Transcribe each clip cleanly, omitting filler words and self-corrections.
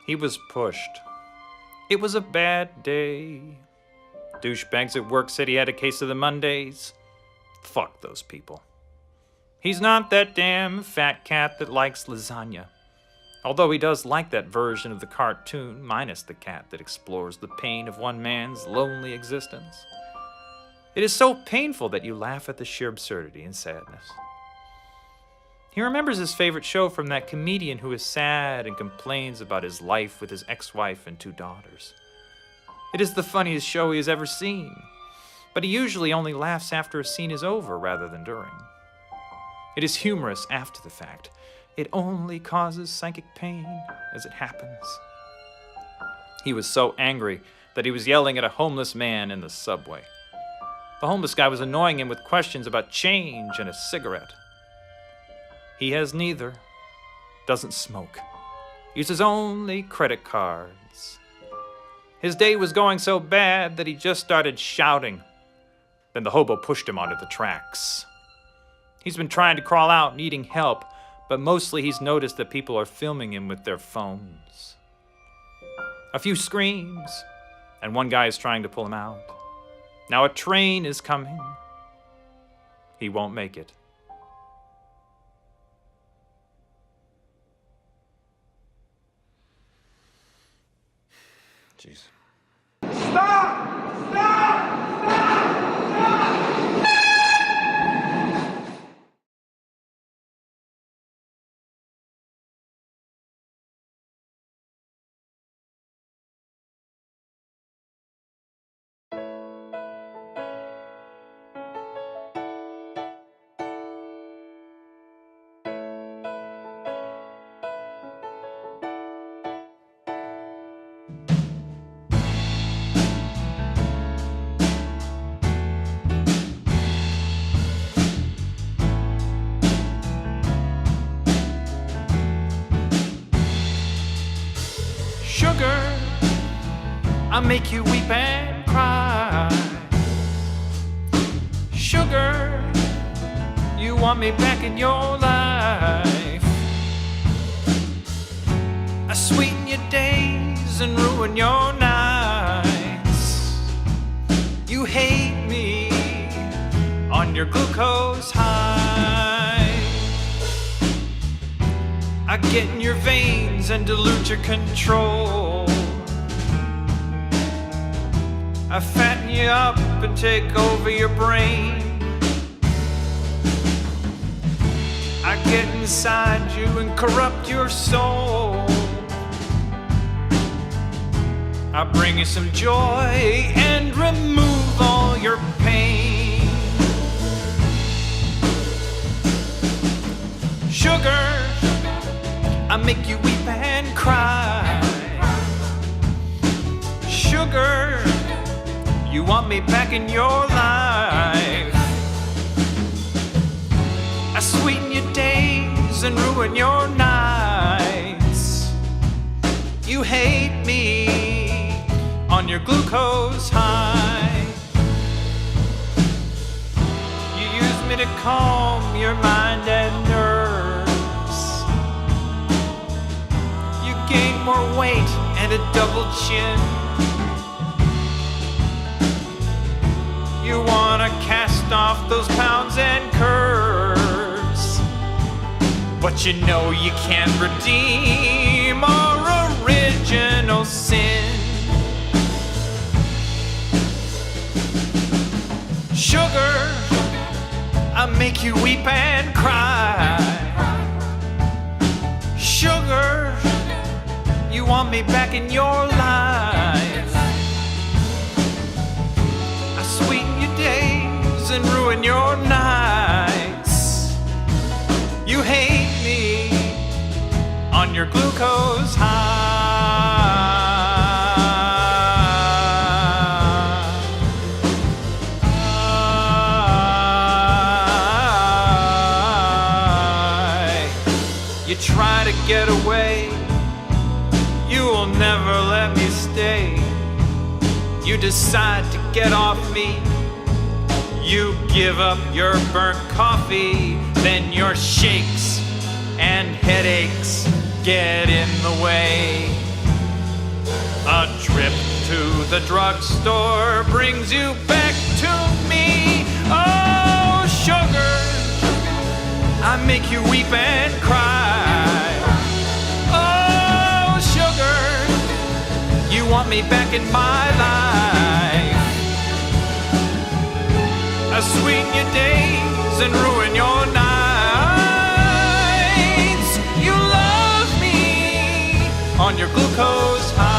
He was pushed. It was a bad day. Douchebags at work said he had a case of the Mondays. Fuck those people. He's not that damn fat cat that likes lasagna. Although he does like that version of the cartoon, minus the cat that explores the pain of one man's lonely existence. It is so painful that you laugh at the sheer absurdity and sadness. He remembers his favorite show from that comedian who is sad and complains about his life with his ex-wife and 2 daughters. It is the funniest show he has ever seen, but he usually only laughs after a scene is over rather than during. It is humorous after the fact. It only causes psychic pain as it happens. He was so angry that he was yelling at a homeless man in the subway. The homeless guy was annoying him with questions about change and a cigarette. He has neither, doesn't smoke, uses only credit cards. His day was going so bad that he just started shouting. Then the hobo pushed him onto the tracks. He's been trying to crawl out, needing help, but mostly he's noticed that people are filming him with their phones. A few screams, and one guy is trying to pull him out. Now a train is coming. He won't make it. Jeez. Stop! Stop! Stop! Stop! Sugar, I make you weep and cry. Sugar, you want me back in your life. I sweeten your days and ruin your nights. You hate me on your glucose high. I get in your veins and dilute your control. I fatten you up and take over your brain. I get inside you and corrupt your soul. I bring you some joy and remove all your pain. Sugar, I make you weep and cry. Sugar, you want me back in your life. I sweeten your days and ruin your nights. You hate me on your glucose high. You use me to calm your mind and nerves. Gain more weight and a double chin. You wanna cast off those pounds and curves, but you know you can't redeem our original sin. Sugar, I make you weep and cry. Sugar, you want me back in your life. I sweeten your days and ruin your nights. You hate me on your glucose high. You try to get away, you will never let me stay. You decide to get off me. You give up your burnt coffee. Then your shakes and headaches get in the way. the drugstore brings you back to me. Oh, sugar, I make you weep and cry. Oh, sugar, you want me back in my life. I sweeten your days and ruin your nights. You love me on your glucose high.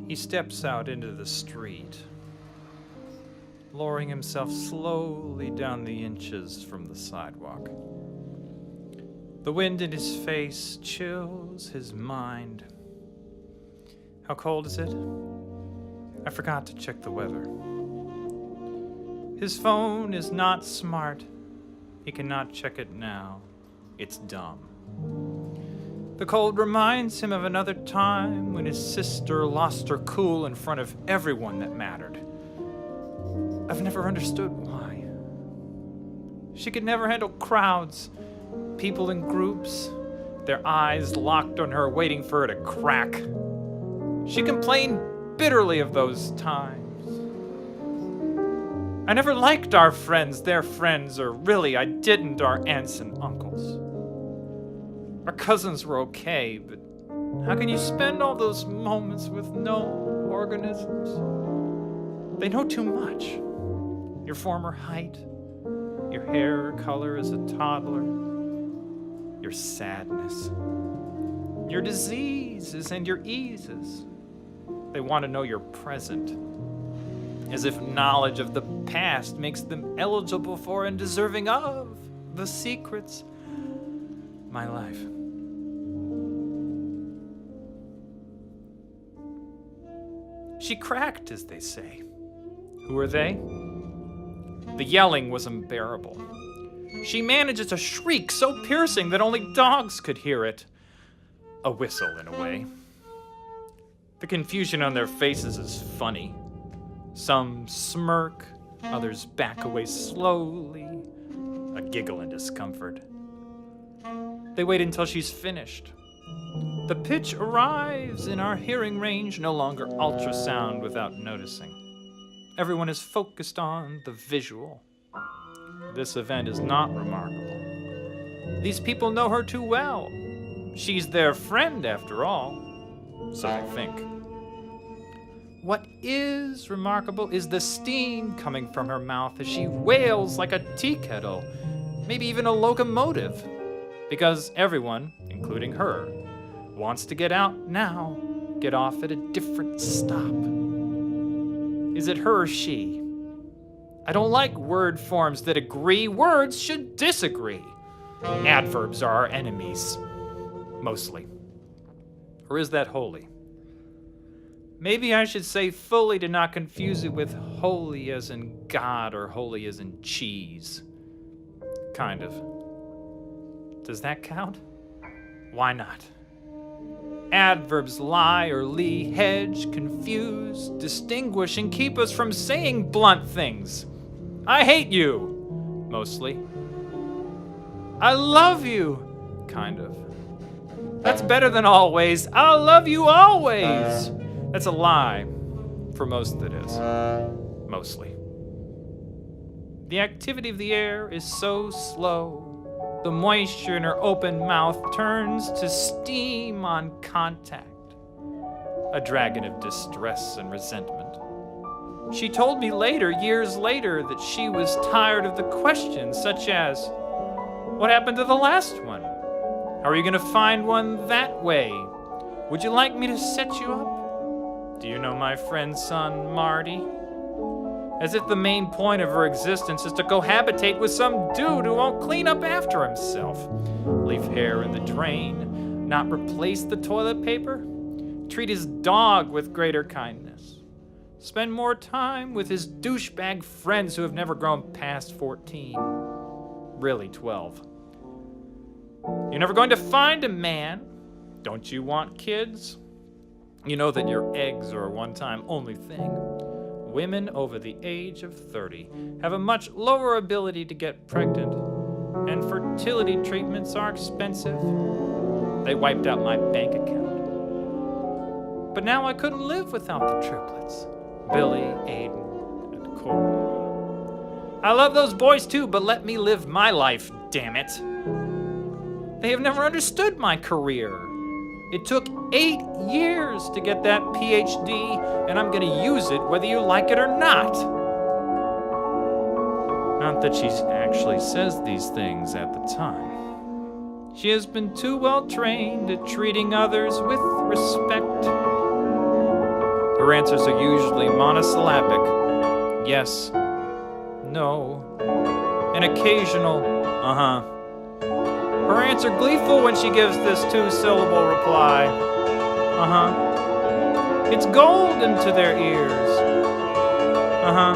He steps out into the street, lowering himself slowly down the inches from the sidewalk. The wind in his face chills his mind. How cold is it? I forgot to check the weather. His phone is not smart. He cannot check it now. It's dumb. The cold reminds him of another time when his sister lost her cool in front of everyone that mattered. I've never understood why. She could never handle crowds, people in groups, their eyes locked on her, waiting for her to crack. She complained bitterly of those times. I never liked our friends, their friends, or really I didn't, our aunts and uncles. Our cousins were okay, but how can you spend all those moments with no organisms? They know too much. Your former height, your hair color as a toddler, your sadness, your diseases and your eases. They want to know your present, as if knowledge of the past makes them eligible for and deserving of the secrets of my life. She cracked, as they say. Who are they? The yelling was unbearable. She manages a shriek so piercing that only dogs could hear it. A whistle, in a way. The confusion on their faces is funny. Some smirk, others back away slowly, a giggle in discomfort. They wait until she's finished. The pitch arrives in our hearing range, no longer ultrasound without noticing. Everyone is focused on the visual. This event is not remarkable. These people know her too well. She's their friend, after all, so they think. What is remarkable is the steam coming from her mouth as she wails like a tea kettle, maybe even a locomotive, because everyone, including her, wants to get out now, get off at a different stop. Is it her or she? I don't like word forms that agree. Words should disagree. Adverbs are our enemies, mostly. Or is that holy? Maybe I should say fully to not confuse it with holy as in God or holy as in cheese. Kind of. Does that count? Why not? Adverbs lie or lee, hedge, confuse, distinguish, and keep us from saying blunt things. I hate you, mostly. I love you, kind of. That's better than always. I'll love you always. That's a lie. For most, that is. Mostly. The activity of the air is so slow. The moisture in her open mouth turns to steam on contact. A dragon of distress and resentment. She told me later, years later, that she was tired of the questions such as, what happened to the last one? How are you going to find one that way? Would you like me to set you up? Do you know my friend's son, Marty? As if the main point of her existence is to cohabitate with some dude who won't clean up after himself. Leave hair in the drain, not replace the toilet paper, treat his dog with greater kindness, spend more time with his douchebag friends who have never grown past 14. Really 12. You're never going to find a man. Don't you want kids? You know that your eggs are a one-time only thing. Women over the age of 30 have a much lower ability to get pregnant, and fertility treatments are expensive. They wiped out my bank account. But now I couldn't live without the triplets, Billy, Aiden, and Corey. I love those boys too, but let me live my life, damn it. They have never understood my career. It took 8 years to get that PhD, and I'm gonna use it whether you like it or not. Not that she actually says these things at the time. She has been too well trained at treating others with respect. Her answers are usually monosyllabic. Yes, no, an occasional uh-huh. Her answer gleeful when she gives this 2-syllable reply. Uh-huh. It's golden to their ears. Uh-huh.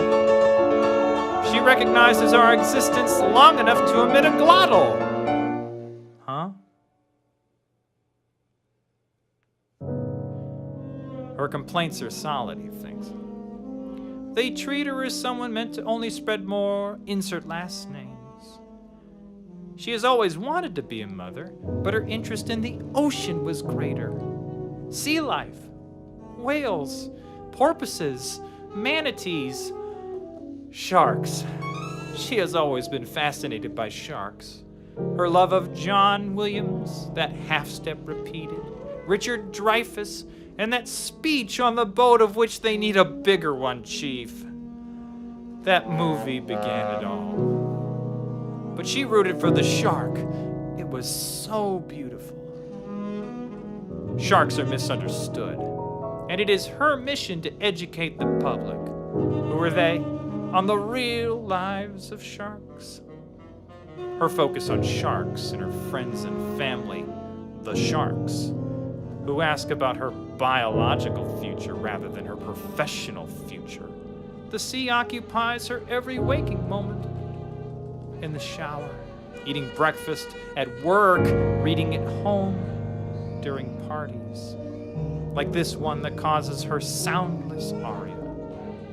She recognizes our existence long enough to emit a glottal. Huh? Her complaints are solid, he thinks. They treat her as someone meant to only spread more insert last names. She has always wanted to be a mother, but her interest in the ocean was greater. Sea life, whales, porpoises, manatees, sharks. She has always been fascinated by sharks. Her love of John Williams, that half-step repeated, Richard Dreyfuss, and that speech on the boat of which they need a bigger one, Chief. That movie began it all. But she rooted for the shark. It was so beautiful. Sharks are misunderstood, and it is her mission to educate the public. Who are they? On the real lives of sharks. Her focus on sharks and her friends and family, the sharks, who ask about her biological future rather than her professional future. The sea occupies her every waking moment. In the shower, eating breakfast, at work, reading at home, during parties. Like this one that causes her soundless aria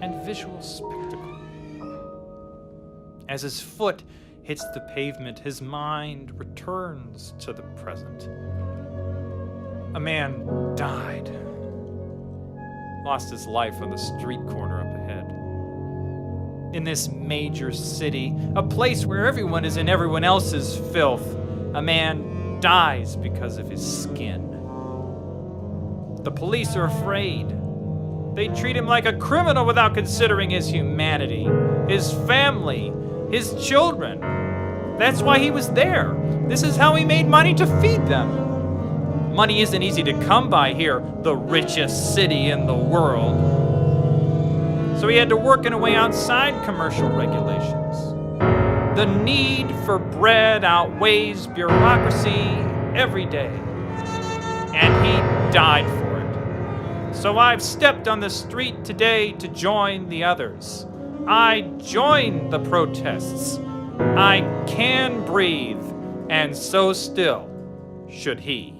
and visual spectacle. As his foot hits the pavement, his mind returns to the present. A man died. Lost his life on the street corner up ahead. In this major city, a place where everyone is in everyone else's filth, a man dies because of his skin. The police are afraid. They treat him like a criminal without considering his humanity, his family, his children. That's why he was there. This is how he made money to feed them. Money isn't easy to come by here, the richest city in the world. So he had to work in a way outside commercial regulations. The need for bread outweighs bureaucracy every day. And he died for it. So I've stepped on the street today to join the others. I join the protests. I can breathe, and so still should he.